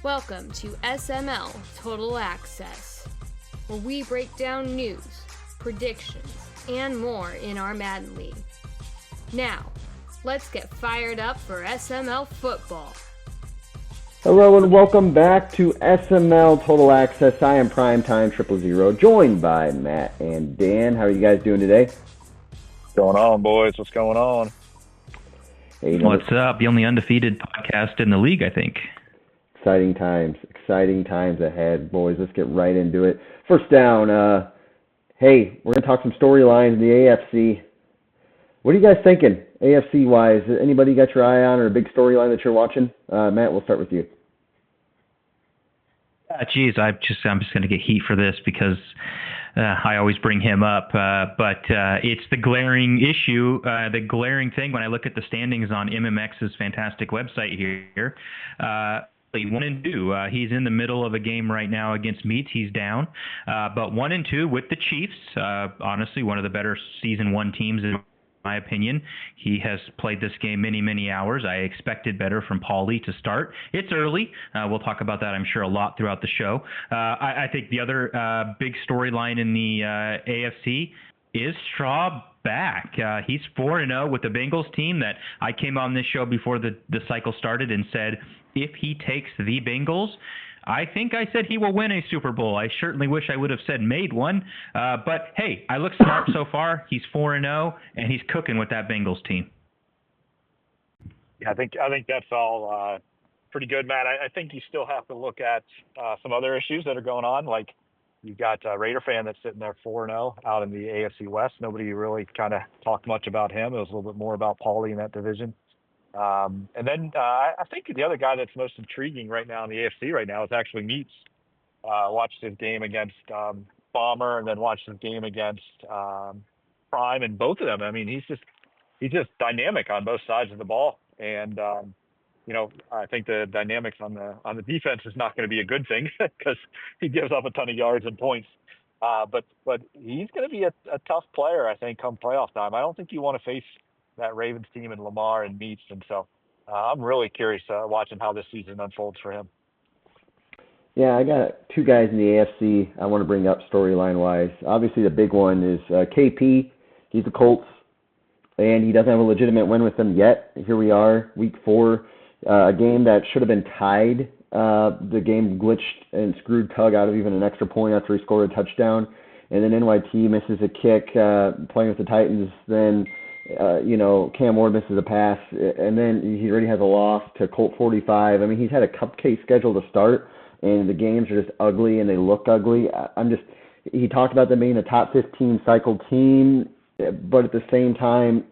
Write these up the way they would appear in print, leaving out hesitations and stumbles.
Welcome to SML Total Access, where we break down news, predictions, and more in our Madden League. Now, let's get fired up for SML football. Hello and welcome back to SML Total Access. I am Primetime 000, joined by Matt and Dan. How are you guys doing today? What's going on, boys? What's going on? Hey, what's up? The only undefeated podcast in the league, I think. Exciting times ahead, boys. Let's get right into it. First down, hey, we're going to talk some storylines in the AFC. What are you guys thinking, AFC-wise? Anybody got your eye on or a big storyline that you're watching? Matt, we'll start with you. I'm just going to get heat for this because I always bring him up. But it's the glaring issue, the glaring thing when I look at the standings on MMX's fantastic website here. 1-2. He's in the middle of a game right now against Meats. He's down. But 1-2 with the Chiefs. Honestly, one of the better Season 1 teams in my opinion. He has played this game many hours. I expected better from Paulie to start. It's early. We'll talk about that, I'm sure, a lot throughout the show. I think the other big storyline in the AFC is Straw back. He's 4-0 with the Bengals team that I came on this show before the cycle started and said, if he takes the Bengals, I think I said he will win a Super Bowl. I certainly wish I would have said made one. But, hey, I look smart so far. He's 4-0, and he's cooking with that Bengals team. Yeah, I think that's all pretty good, Matt. I think you still have to look at some other issues that are going on. Like you've got a Raider fan that's sitting there 4-0 out in the AFC West. Nobody really kind of talked much about him. It was a little bit more about Paulie in that division. And then I think the other guy that's most intriguing right now in the AFC right now is actually Meats. Watched his game against Bomber and then watched his game against Prime, and both of them. I mean, he's just dynamic on both sides of the ball, and I think the dynamics on the defense is not going to be a good thing because he gives up a ton of yards and points. But he's going to be a tough player, I think, come playoff time. I don't think you want to face that Ravens team and Lamar and Meats. And so I'm really curious watching how this season unfolds for him. Yeah, I got two guys in the AFC I want to bring up storyline-wise. Obviously, the big one is KP. He's the Colts, and he doesn't have a legitimate win with them yet. Here we are, week 4, a game that should have been tied. The game glitched and screwed Tug out of even an extra point after he scored a touchdown. And then NYT misses a kick playing with the Titans. Then Cam Ward misses a pass, and then he already has a loss to Colt 45. I mean, he's had a cupcake schedule to start, and the games are just ugly, and they look ugly. He talked about them being a top 15 cycle team, but at the same time,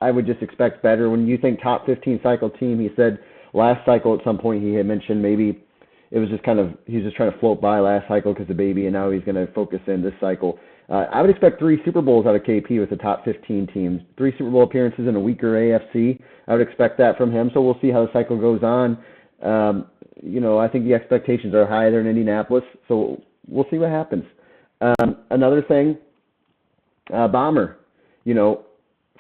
I would just expect better. When you think top 15 cycle team, he said last cycle at some point he had mentioned maybe it was just he was just trying to float by last cycle because of baby, and now he's going to focus in this cycle. I would expect 3 Super Bowls out of KP with the top 15 teams. 3 Super Bowl appearances in a weaker AFC. I would expect that from him, so we'll see how the cycle goes on. I think the expectations are high there in Indianapolis, so we'll see what happens. Another thing, Bomber.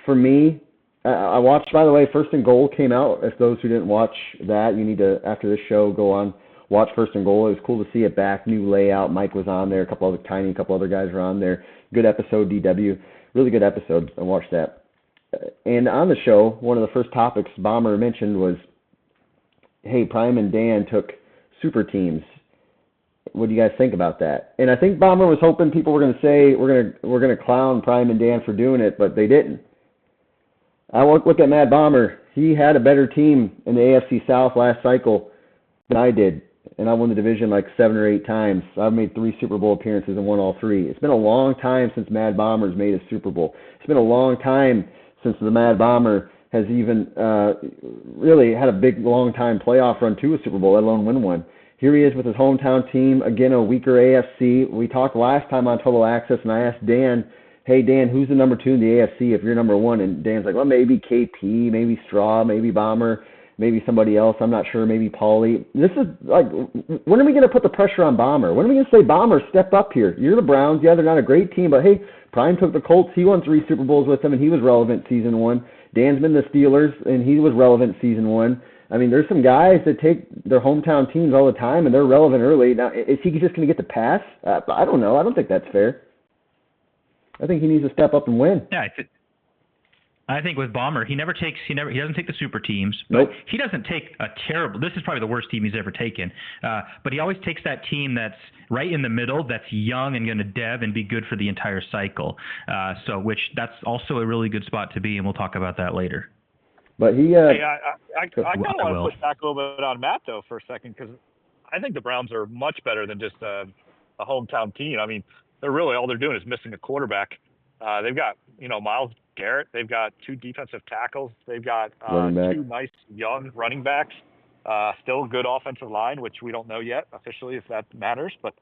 For me, I watched, by the way, First and Goal came out. If those who didn't watch that, you need to, after this show, go on. Watch First and Goal. It was cool to see it back. New layout. Mike was on there. A couple other guys were on there. Good episode, DW. Really good episode. I watched that. And on the show, one of the first topics Bomber mentioned was, hey, Prime and Dan took super teams. What do you guys think about that? And I think Bomber was hoping people were going to say we're going to clown Prime and Dan for doing it, but they didn't. I look at Mad Bomber. He had a better team in the AFC South last cycle than I did. And I won the division like 7 or 8 times. I've made 3 Super Bowl appearances and won all 3. It's been a long time since Mad Bomber's made a Super Bowl. It's been a long time since the Mad Bomber has even really had a big, long-time playoff run to a Super Bowl, let alone win one. Here he is with his hometown team, again, a weaker AFC. We talked last time on Total Access, and I asked Dan, hey, Dan, who's the number 2 in the AFC if you're number 1? And Dan's like, well, maybe KP, maybe Straw, maybe Bomber. Maybe somebody else, I'm not sure, maybe Paulie. This is like, when are we going to put the pressure on Bomber? When are we going to say, Bomber, step up here? You're the Browns. Yeah, they're not a great team, but hey, Prime took the Colts. He won 3 Super Bowls with them, and he was relevant season 1. Dan's been the Steelers, and he was relevant season 1. I mean, there's some guys that take their hometown teams all the time, and they're relevant early. Now, is he just going to get the pass? I don't know. I don't think that's fair. I think he needs to step up and win. Yeah, I think with Bomber, he doesn't take the super teams, but he doesn't take a terrible. This is probably the worst team he's ever taken. But he always takes that team that's right in the middle, that's young and going to dev and be good for the entire cycle. Which that's also a really good spot to be, and we'll talk about that later. But he, I kind of want to push back a little bit on Matt though for a second, because I think the Browns are much better than just a hometown team. I mean, they're really all they're doing is missing a quarterback. They've got Myles Garrett. They've got 2 defensive tackles. They've got 2 nice young running backs. Still a good offensive line, which we don't know yet officially if that matters. But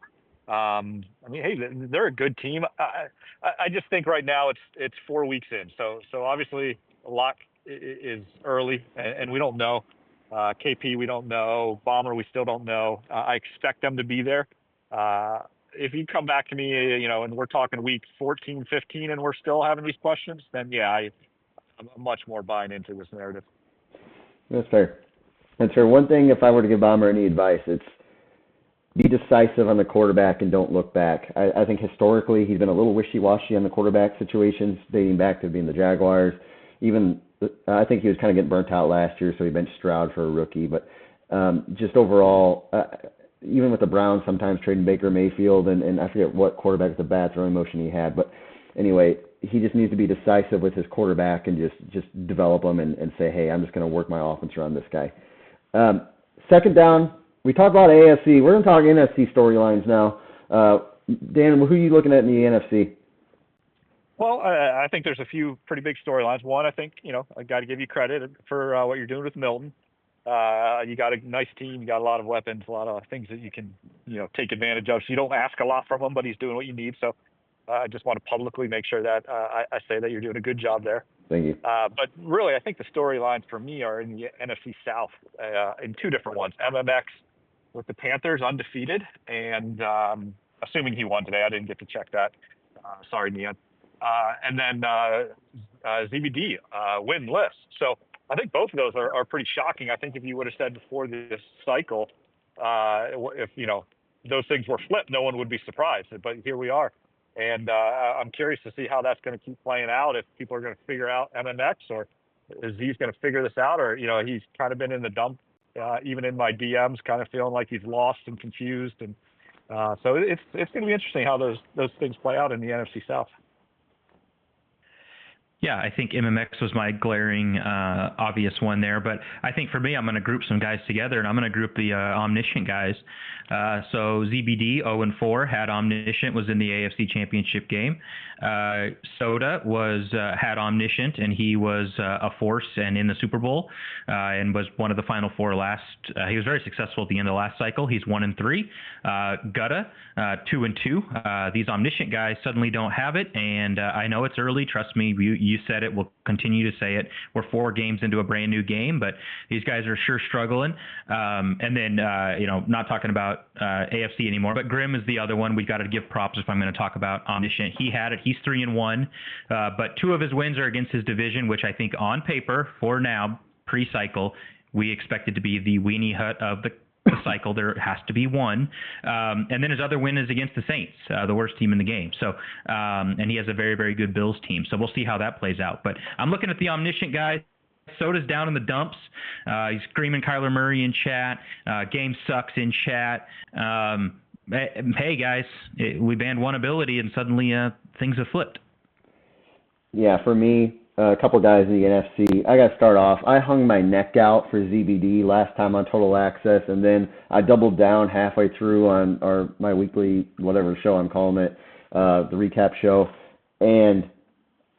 I mean, hey, they're a good team. I just think right now it's 4 weeks in, so obviously a lot is early, and we don't know. KP, we don't know. Bomber, we still don't know. I expect them to be there. If you come back to me, and we're talking week 14, 15, and we're still having these questions, then yeah, I'm much more buying into this narrative. That's fair. That's fair. One thing, if I were to give Bomber any advice, it's be decisive on the quarterback and don't look back. I think historically he's been a little wishy-washy on the quarterback situations, dating back to being the Jaguars. Even I think he was kind of getting burnt out last year, so he benched Stroud for a rookie. But just overall, even with the Browns, sometimes trading Baker Mayfield, and I forget what quarterback with the bad throwing motion he had. But anyway, he just needs to be decisive with his quarterback and just develop him and say, hey, I'm just going to work my offense around this guy. Second down, we talked about AFC. We're going to talk NFC storylines now. Dan, who are you looking at in the NFC? Well, I think there's a few pretty big storylines. One, I think, I got to give you credit for what you're doing with Milton. You got a nice team. You got a lot of weapons, a lot of things that you can, take advantage of. So you don't ask a lot from him, but he's doing what you need. So I just want to publicly make sure that I say that you're doing a good job there. Thank you. But really, I think the storylines for me are in the NFC South in 2 different ones. MMX with the Panthers undefeated, and assuming he won today, I didn't get to check that. Sorry, Neon. And then ZBD winless. So I think both of those are pretty shocking. I think if you would have said before this cycle, if those things were flipped, no one would be surprised. But here we are, and I'm curious to see how that's going to keep playing out. If people are going to figure out MMX, or is he's going to figure this out, or he's kind of been in the dump. Even in my DMs, kind of feeling like he's lost and confused, and so it's going to be interesting how those things play out in the NFC South. Yeah, I think MMX was my glaring, obvious one there. But I think for me, I'm going to group some guys together, and I'm going to group the omniscient guys. So ZBD, 0-4, had omniscient, was in the AFC Championship game. Soda had omniscient, and he was a force and in the Super Bowl, and was one of the Final 4 last. He was very successful at the end of the last cycle. He's 1-3. Gutta, 2-2. These omniscient guys suddenly don't have it, and I know it's early. Trust me, you said it. We'll continue to say it. We're 4 games into a brand new game, but these guys are sure struggling. And then, not talking about AFC anymore, but Grimm is the other one. We've got to give props if I'm going to talk about omniscient. He had it. He's 3-1, but 2 of his wins are against his division, which I think on paper for now, pre-cycle, we expected to be the weenie hut of the cycle. There has to be one. And then his other win is against the Saints, the worst team in the game. So, and he has a very, very good Bills team. So we'll see how that plays out. But I'm looking at the omniscient guy. Soda's down in the dumps. He's screaming Kyler Murray in chat. Game sucks in chat. Hey, guys, we banned one ability and suddenly things have flipped. Yeah, for me, a couple guys in the NFC. I got to start off. I hung my neck out for ZBD last time on Total Access, and then I doubled down halfway through on my weekly, whatever show I'm calling it, the recap show. And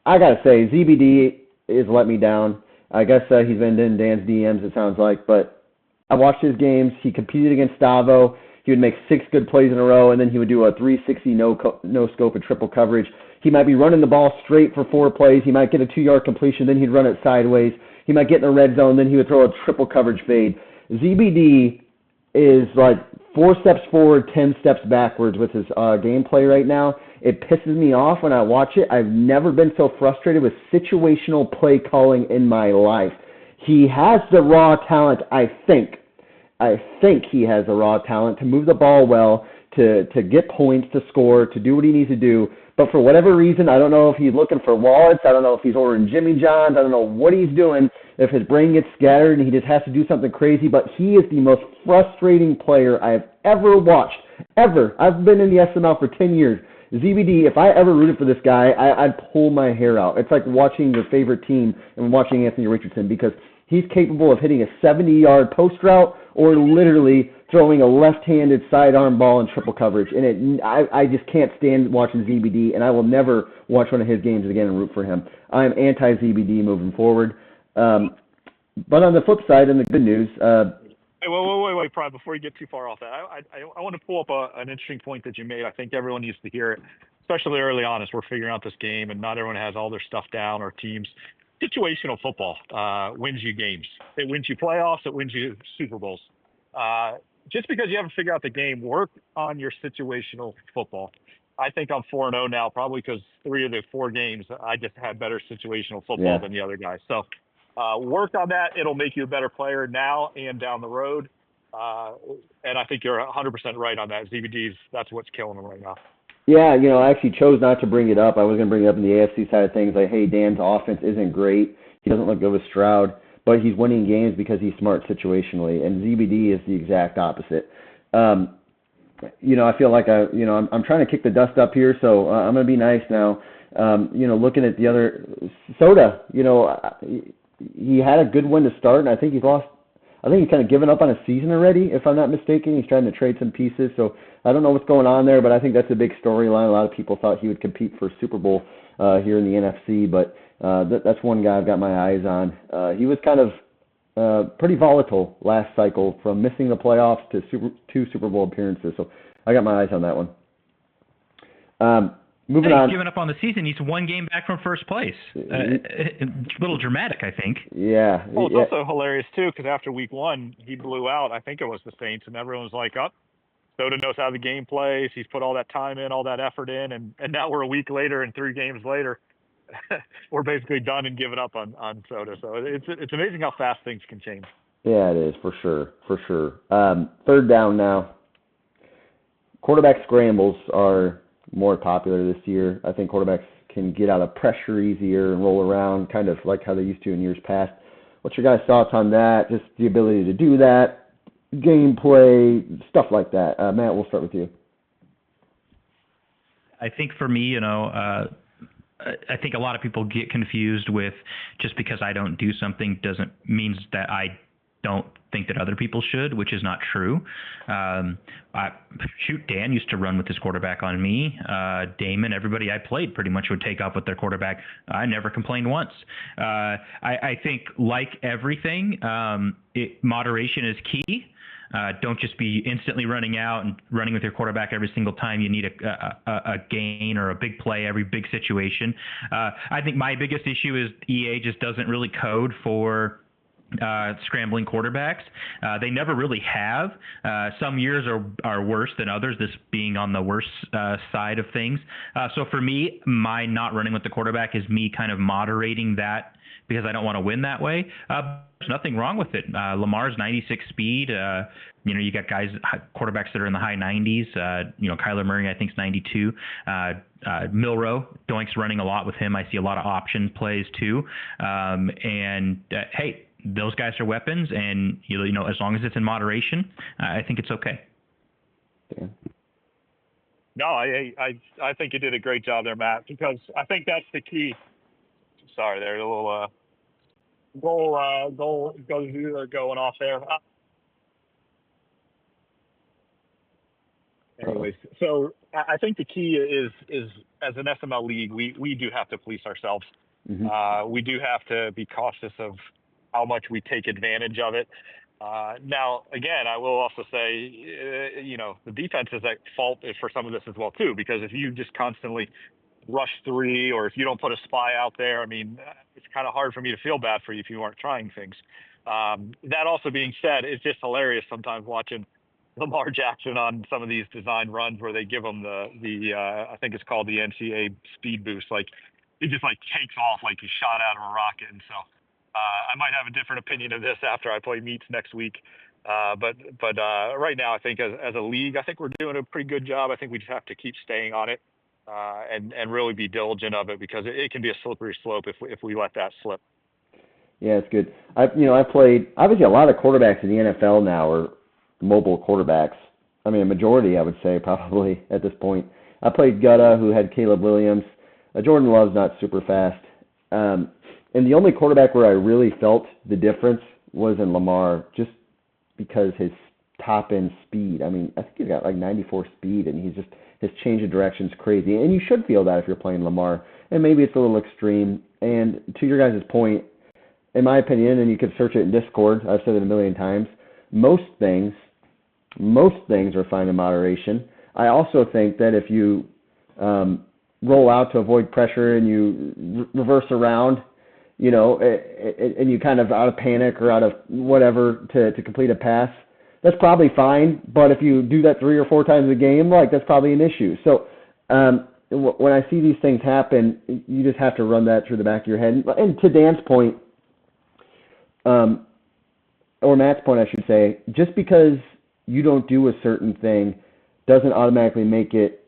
I got to say, ZBD has let me down. I guess he's been in Dan's DMs, it sounds like, but I watched his games. He competed against Stavo. He would make 6 good plays in a row, and then he would do a 360 no scope and triple coverage. He might be running the ball straight for 4 plays. He might get a 2-yard completion, then he'd run it sideways. He might get in the red zone, then he would throw a triple coverage fade. ZBD is like 4 steps forward, 10 steps backwards with his gameplay right now. It pisses me off when I watch it. I've never been so frustrated with situational play calling in my life. He has the raw talent, I think. I think he has the raw talent to move the ball well, to get points, to score, to do what he needs to do. But for whatever reason, I don't know if he's looking for wallets. I don't know if he's ordering Jimmy John's. I don't know what he's doing. If his brain gets scattered and he just has to do something crazy. But he is the most frustrating player I have ever watched. Ever. I've been in the SML for 10 years. ZBD, if I ever rooted for this guy, I'd pull my hair out. It's like watching your favorite team and watching Anthony Richardson, because he's capable of hitting a 70-yard post route or literally throwing a left-handed sidearm ball in triple coverage. And I just can't stand watching ZBD, and I will never watch one of his games again and root for him. I am anti-ZBD moving forward. But on the flip side, and the good news, Hey, wait, Prime, before you get too far off that, I want to pull up an interesting point that you made. I think everyone needs to hear it, especially early on as we're figuring out this game and not everyone has all their stuff down or teams. Situational football wins you games. It wins you playoffs. It wins you Super Bowls. Just because you haven't figured out the game, work on your situational football. I think I'm 4-0 now, probably because 3 of the 4 games I just had better situational football than the other guys. So work on that. It'll make you a better player now and down the road. And I think you're 100% right on that. ZBD's, that's what's killing him right now. Yeah, I actually chose not to bring it up. I was going to bring it up in the AFC side of things. Like, hey, Dan's offense isn't great. He doesn't look good with Stroud, but he's winning games because he's smart situationally. And ZBD is the exact opposite. I feel like I'm trying to kick the dust up here, so I'm going to be nice now. Looking at the other Soda, he had a good win to start, and I think he's kind of given up on a season already, if I'm not mistaken. He's trying to trade some pieces, so I don't know what's going on there, but I think that's a big storyline. A lot of people thought he would compete for Super Bowl here in the NFC, but that's one guy I've got my eyes on. He was kind of pretty volatile last cycle, from missing the playoffs to 2 Super Bowl appearances, so I got my eyes on that one. Moving on. He's given up on the season. He's 1 game back from first place. A little dramatic, I think. Yeah. Well, it's also hilarious, too, because after week 1, he blew out, I think it was the Saints, and everyone was like, Soda knows how the game plays. He's put all that time in, all that effort in, and now we're a week later and 3 games later. We're basically done and giving up on Soda. So it's amazing how fast things can change. Yeah, it is, for sure. Third down now. Quarterback scrambles are more popular this year. I think quarterbacks can get out of pressure easier and roll around, kind of like how they used to in years past. What's your guys' thoughts on that? Just the ability to do that, gameplay, stuff like that. Matt, we'll start with you. I think for me, I think a lot of people get confused with, just because I don't do something doesn't mean that I don't think that other people should, which is not true. Dan used to run with his quarterback on me. Damon, everybody I played pretty much would take off with their quarterback. I never complained once. I think, like everything, moderation is key. Don't just be instantly running out and running with your quarterback every single time you need a gain or a big play, every big situation. I think my biggest issue is EA just doesn't really code for scrambling quarterbacks. They never really have. Some years are worse than others, this being on the worst side of things. So for me, my not running with the quarterback is me kind of moderating that, because I don't want to win that way. There's nothing wrong with it. Lamar's 96 speed. You got quarterbacks that are in the high 90s. Kyler Murray, I think, is 92. Milroe, Doink's running a lot with him. I see a lot of option plays too. Hey, those guys are weapons, and as long as it's in moderation, I think it's okay. Yeah. No, I think you did a great job there, Matt, because I think that's the key. Sorry, there's a little goal going off there. Anyways, so I think the key is as an SML league, we do have to police ourselves. Mm-hmm. We do have to be cautious of how much we take advantage of it. Now, again, I will also say, the defense is at fault for some of this as well, too, because if you just constantly rush 3, or if you don't put a spy out there, it's kind of hard for me to feel bad for you if you aren't trying things. That also being said, it's just hilarious sometimes watching Lamar Jackson on some of these design runs where they give him the I think it's called the NCAA speed boost. Like, he just takes off like he's shot out of a rocket. And so I might have a different opinion of this after I play meets next week. But right now, I think as a league, I think we're doing a pretty good job. I think we just have to keep staying on it and really be diligent of it, because it can be a slippery slope if we let that slip. Yeah, it's good. I played, obviously a lot of quarterbacks in the NFL now are mobile quarterbacks. I mean, a majority, I would say, probably at this point. I played Gutta, who had Caleb Williams. Jordan Love's not super fast. And the only quarterback where I really felt the difference was in Lamar, just because his top end speed. I mean, I think he's got like 94 speed, and his change of direction's crazy. And you should feel that if you're playing Lamar. And maybe it's a little extreme. And to your guys' point, in my opinion, and you could search it in Discord, I've said it a million times, most things are fine in moderation. I also think that if you roll out to avoid pressure and you reverse around, and you kind of out of panic or out of whatever to complete a pass, that's probably fine. But if you do that 3 or 4 times a game, that's probably an issue. So when I see these things happen, you just have to run that through the back of your head. And to Dan's point, or Matt's point, I should say, just because you don't do a certain thing doesn't automatically make it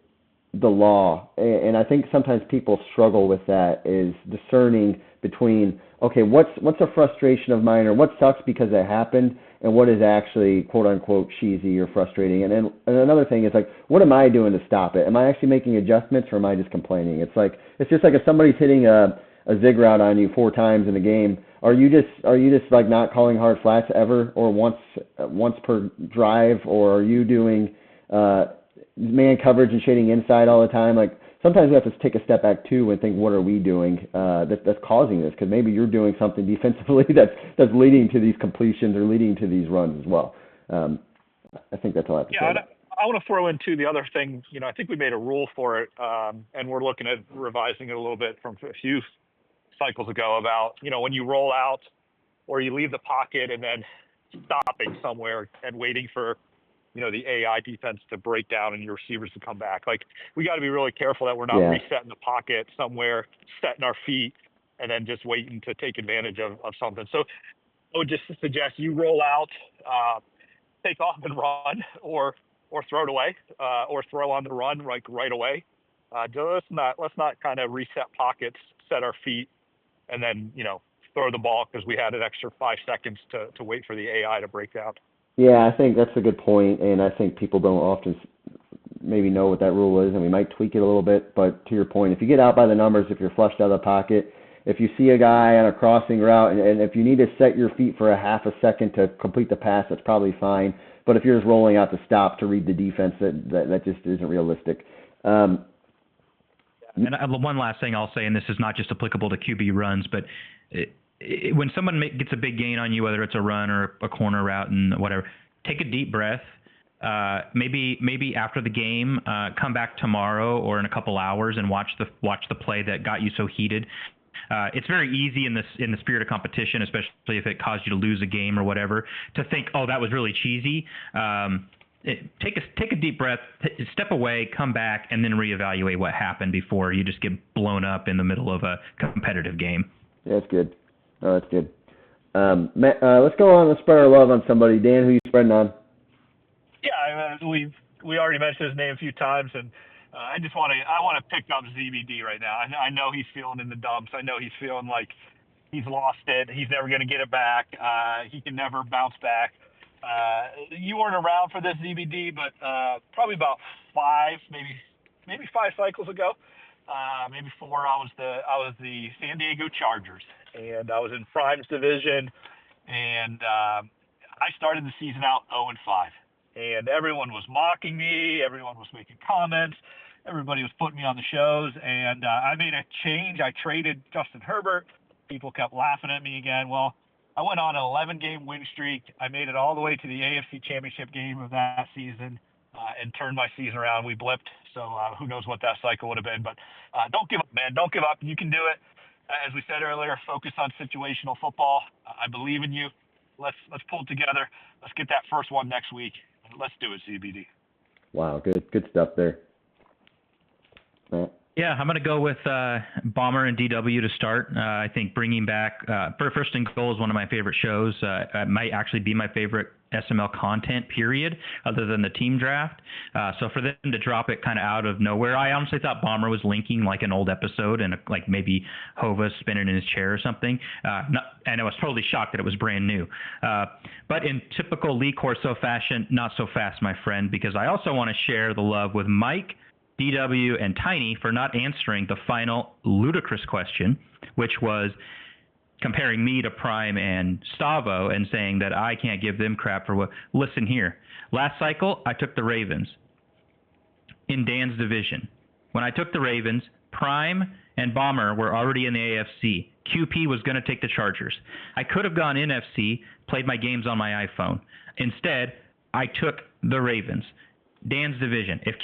the law. And I think sometimes people struggle with that, is discerning between, okay, what's a frustration of mine, or what sucks because it happened, and what is actually quote unquote cheesy or frustrating. And another thing is what am I doing to stop it? Am I actually making adjustments, or am I just complaining? It's just like if somebody's hitting a zig route on you 4 times in a game, are you just like not calling hard flats ever, or once per drive, or are you doing man coverage and shading inside all the time? Sometimes we have to take a step back too and think, what are we doing that's causing this? Because maybe you're doing something defensively that's leading to these completions or leading to these runs as well. I think that's all I have to say. I want to throw in too the other thing. I think we made a rule for it, and we're looking at revising it a little bit from a few cycles ago about when you roll out or you leave the pocket and then stopping somewhere and waiting for the AI defense to break down and your receivers to come back. We got to be really careful that we're not resetting the pocket somewhere, setting our feet, and then just waiting to take advantage of something. So I would just suggest you roll out, take off and run, or throw it away, or throw on the run right away. Let's not kind of reset pockets, set our feet, and then throw the ball because we had an extra 5 seconds to wait for the AI to break down. Yeah, I think that's a good point, and I think people don't often maybe know what that rule is, and we might tweak it a little bit. But to your point, if you get out by the numbers, if you're flushed out of the pocket, if you see a guy on a crossing route, and if you need to set your feet for a half a second to complete the pass, that's probably fine. But if you're just rolling out to stop to read the defense, that just isn't realistic. And one last thing I'll say, and this is not just applicable to QB runs, but when someone gets a big gain on you, whether it's a run or a corner route and whatever, take a deep breath. Maybe after the game, come back tomorrow or in a couple hours and watch the play that got you so heated. It's very easy in the spirit of competition, especially if it caused you to lose a game or whatever, to think, oh, that was really cheesy. Take a deep breath, step away, come back, and then reevaluate what happened before you just get blown up in the middle of a competitive game. Yeah, that's good. Oh, that's good. Matt, let's go on. Let's spread our love on somebody. Dan, who you spreading on? Yeah, we already mentioned his name a few times, and I want to pick up ZBD right now. I know he's feeling in the dumps. I know he's feeling like he's lost it. He's never going to get it back. He can never bounce back. You weren't around for this ZBD, but probably about 5, maybe 5 cycles ago, maybe 4. I was the San Diego Chargers, and I was in Prime's division, and I started the season out 0-5, and everyone was mocking me. Everyone was making comments. Everybody was putting me on the shows, and I made a change. I traded Justin Herbert. People kept laughing at me again. Well, I went on an 11-game win streak. I made it all the way to the AFC Championship game of that season and turned my season around. We blipped, so who knows what that cycle would have been. But don't give up, man. Don't give up. You can do it. As we said earlier, focus on situational football. I believe in you. Let's pull it together. Let's get that first one next week. Let's do it, CBD. Wow, good stuff there. Matt? Yeah, I'm going to go with Bomber and DW to start. I think bringing back First and Goal is one of my favorite shows. It might actually be my favorite SML content, period, other than the team draft. So for them to drop it kind of out of nowhere, I honestly thought Bomber was linking like an old episode and like maybe Hova spinning in his chair or something. And I was totally shocked that it was brand new. But in typical Lee Corso fashion, not so fast, my friend, because I also want to share the love with Mike, DW, and Tiny for not answering the final ludicrous question, which was comparing me to Prime and Stavo and saying that I can't give them crap for what. Listen here. Last cycle, I took the Ravens in Dan's division. When I took the Ravens, Prime and Bomber were already in the AFC. QP was going to take the Chargers. I could have gone NFC, played my games on my iPhone. Instead, I took the Ravens. Dan's division. If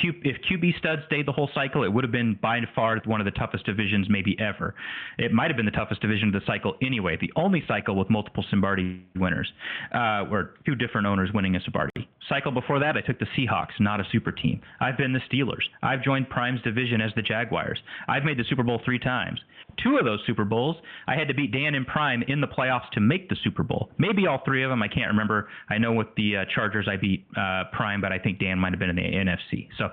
QB stud stayed the whole cycle, it would have been by far one of the toughest divisions maybe ever. It might have been the toughest division of the cycle anyway. The only cycle with multiple Simbardi winners, or two different owners winning a Simbardi. Cycle before that, I took the Seahawks, not a super team. I've been the Steelers. I've joined Prime's division as the Jaguars. I've made the Super Bowl 3 times. 2 of those Super Bowls, I had to beat Dan and Prime in the playoffs to make the Super Bowl. Maybe all 3 of them. I can't remember. I know with the Chargers, I beat Prime, but I think Dan might have been in the NFC. So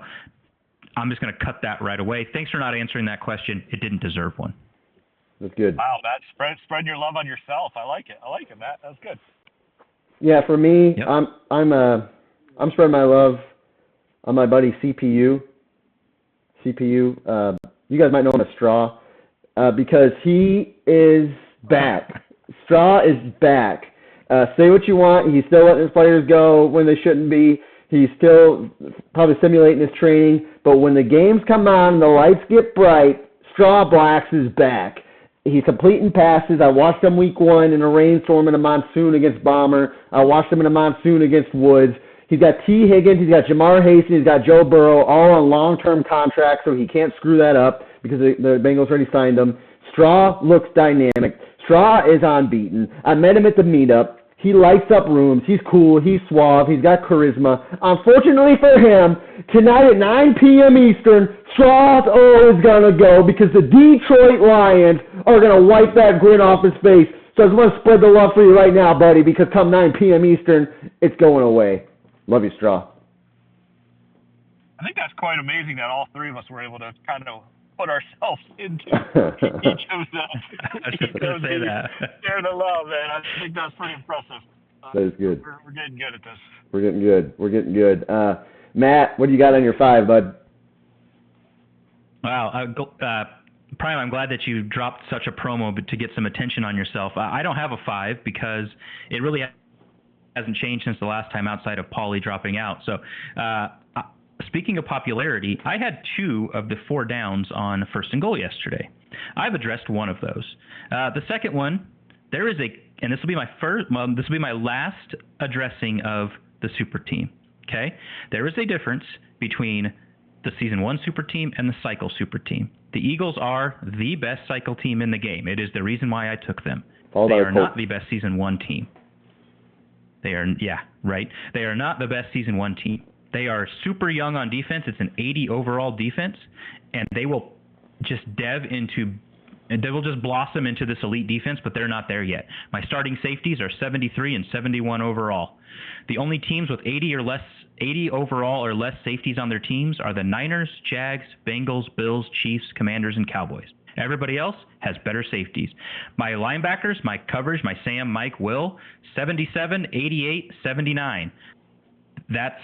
I'm just going to cut that right away. Thanks for not answering that question. It didn't deserve one. That's good. Wow, that's spread your love on yourself. I like it, Matt. That's good. Yeah, for me, yep. I'm spreading my love on my buddy CPU. You guys might know him as Straw, because he is back. Straw is back. Say what you want. He's still letting his players go when they shouldn't be. He's still probably simulating his training. But when the games come on and the lights get bright, Straw Blacks is back. He's completing passes. I watched him week 1 in a rainstorm in a monsoon against Bomber. I watched him in a monsoon against Woods. He's got T. Higgins. He's got Jamar Hastings. He's got Joe Burrow, all on long-term contracts, so he can't screw that up because the Bengals already signed him. Straw looks dynamic. Straw is unbeaten. I met him at the meetup. He lights up rooms. He's cool. He's suave. He's got charisma. Unfortunately for him, tonight at 9 p.m. Eastern, Straw's is going to go because the Detroit Lions are going to wipe that grin off his face. So I just want to spread the love for you right now, buddy, because come 9 p.m. Eastern, it's going away. Love you, Straw. I think that's quite amazing that all 3 of us were able to kind of put ourselves into each of the share the love, man. I think that's pretty impressive. That is good. We're getting good at this. We're getting good. Matt, what do you got on your 5, bud? Wow. Prime, I'm glad that you dropped such a promo to get some attention on yourself. I don't have a 5 because it really hasn't changed since the last time outside of Paulie dropping out. So speaking of popularity, I had 2 of the 4 downs on First and Goal yesterday. I've addressed one of those. The second one, there is and this will be my last addressing of the super team. Okay, there is a difference between the season 1 super team and the cycle super team. The Eagles are the best cycle team in the game. It is the reason why I took them. They are not the best season 1 team. They are not the best season 1 team. They are super young on defense. It's an 80 overall defense, and they will just they will just blossom into this elite defense, but they're not there yet. My starting safeties are 73 and 71 overall. The only teams with 80 overall or less safeties on their teams are the Niners, Jags, Bengals, Bills, Chiefs, Commanders, and Cowboys. Everybody else has better safeties. My linebackers, my coverage, my Sam, Mike, Will, 77, 88, 79. That's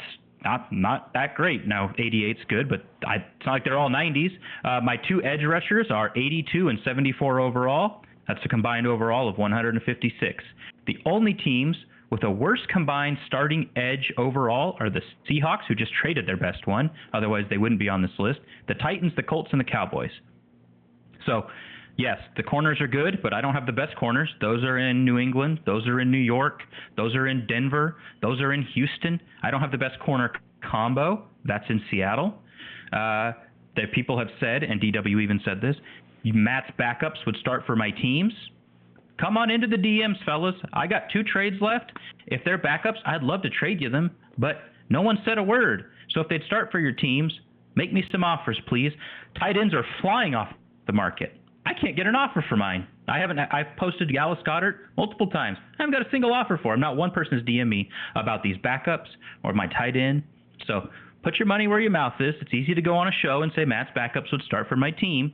not that great. Now, 88's good, but it's not like they're all 90s. My 2 edge rushers are 82 and 74 overall. That's a combined overall of 156. The only teams with a worse combined starting edge overall are the Seahawks, who just traded their best one. Otherwise, they wouldn't be on this list. The Titans, the Colts, and the Cowboys. So, yes, the corners are good, but I don't have the best corners. Those are in New England. Those are in New York. Those are in Denver. Those are in Houston. I don't have the best corner combo. That's in Seattle. That people have said, and DW even said this, Matt's backups would start for my teams. Come on into the DMs, fellas. I got 2 trades left. If they're backups, I'd love to trade you them, but no one said a word. So if they'd start for your teams, Make me some offers, please. Tight ends are flying off the market. I can't get an offer for mine. I've posted Dallas Goedert multiple times. I haven't got a single offer for him. Not one person has DM'd me about these backups or my tight end. So put your money where your mouth is. It's easy to go on a show and say Matt's backups would start for my team.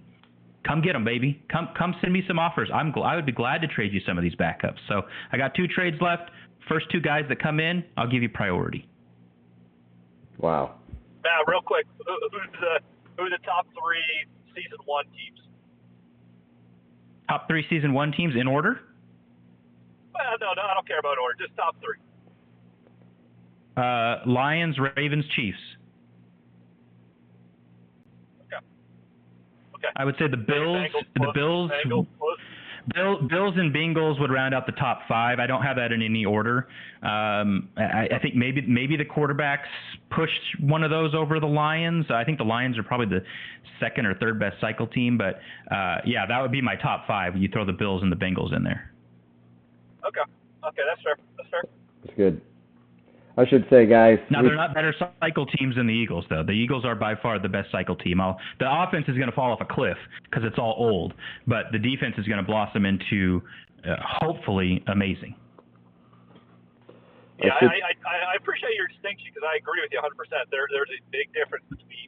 Come get them, baby. Come send me some offers. I would be glad to trade you some of these backups. So I got 2 trades left. First 2 guys that come in, I'll give you priority. Wow. Now, real quick, who are the top 3 season 1 teams? Top 3 season 1 teams in order? No, I don't care about order. Just top 3. Lions, Ravens, Chiefs. Okay. I would say the Bills, Bengals Bills and Bengals would round out the top 5. I don't have that in any order. I think maybe the quarterbacks pushed one of those over the Lions. I think the Lions are probably the second or third best cycle team, but yeah, that would be my top 5. You throw the Bills and the Bengals in there. Okay, that's fair. That's good. I should say, guys. Now, they're not better cycle teams than the Eagles, though. The Eagles are by far the best cycle team. The offense is going to fall off a cliff because it's all old, but the defense is going to blossom into hopefully amazing. Yeah, I appreciate your distinction because I agree with you 100%. There's a big difference between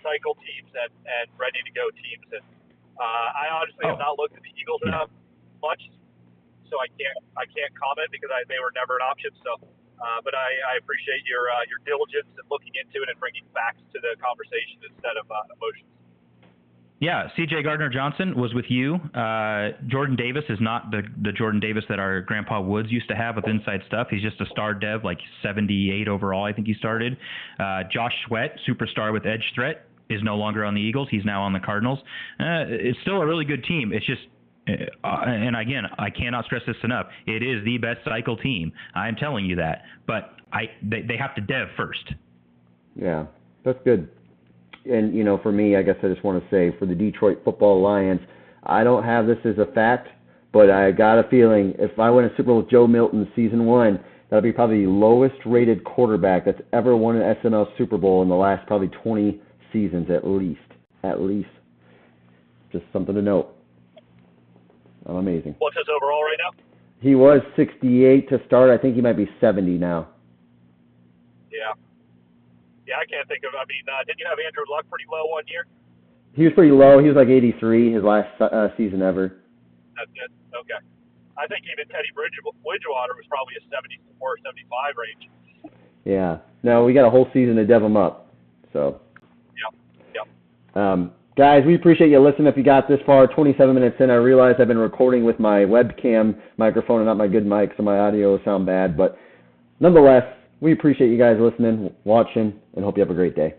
cycle teams and ready-to-go teams. And I honestly have not looked at the Eagles much, so I can't comment because they were never an option. So. But I appreciate your diligence in looking into it and bringing facts to the conversation instead of emotions. Yeah, C.J. Gardner-Johnson was with you. Jordan Davis is not the Jordan Davis that our Grandpa Woods used to have with inside stuff. He's just a star dev, like 78 overall, I think he started. Josh Sweat, superstar with edge threat, is no longer on the Eagles. He's now on the Cardinals. It's still a really good team. It's just and again, I cannot stress this enough. It is the best cycle team. I'm telling you that. But they have to dev first. Yeah, that's good. And, for me, I guess I just want to say, for the Detroit Football Lions, I don't have this as a fact, but I got a feeling if I win a Super Bowl with Joe Milton season 1, that'll be probably the lowest rated quarterback that's ever won an SML Super Bowl in the last probably 20 seasons at least. At least. Just something to note. Amazing. What's his overall right now? He was 68 to start. I think he might be 70 now. Yeah, I can't think of. Didn't you have Andrew Luck pretty low one year? He was pretty low. He was like 83 his last season ever. That's it. Okay. I think even Teddy Bridgewater was probably a 74, 75 range. Yeah. No, we got a whole season to dev him up. So. Yeah. Guys, we appreciate you listening. If you got this far, 27 minutes in, I realize I've been recording with my webcam microphone and not my good mic, so my audio will sound bad. But nonetheless, we appreciate you guys listening, watching, and hope you have a great day.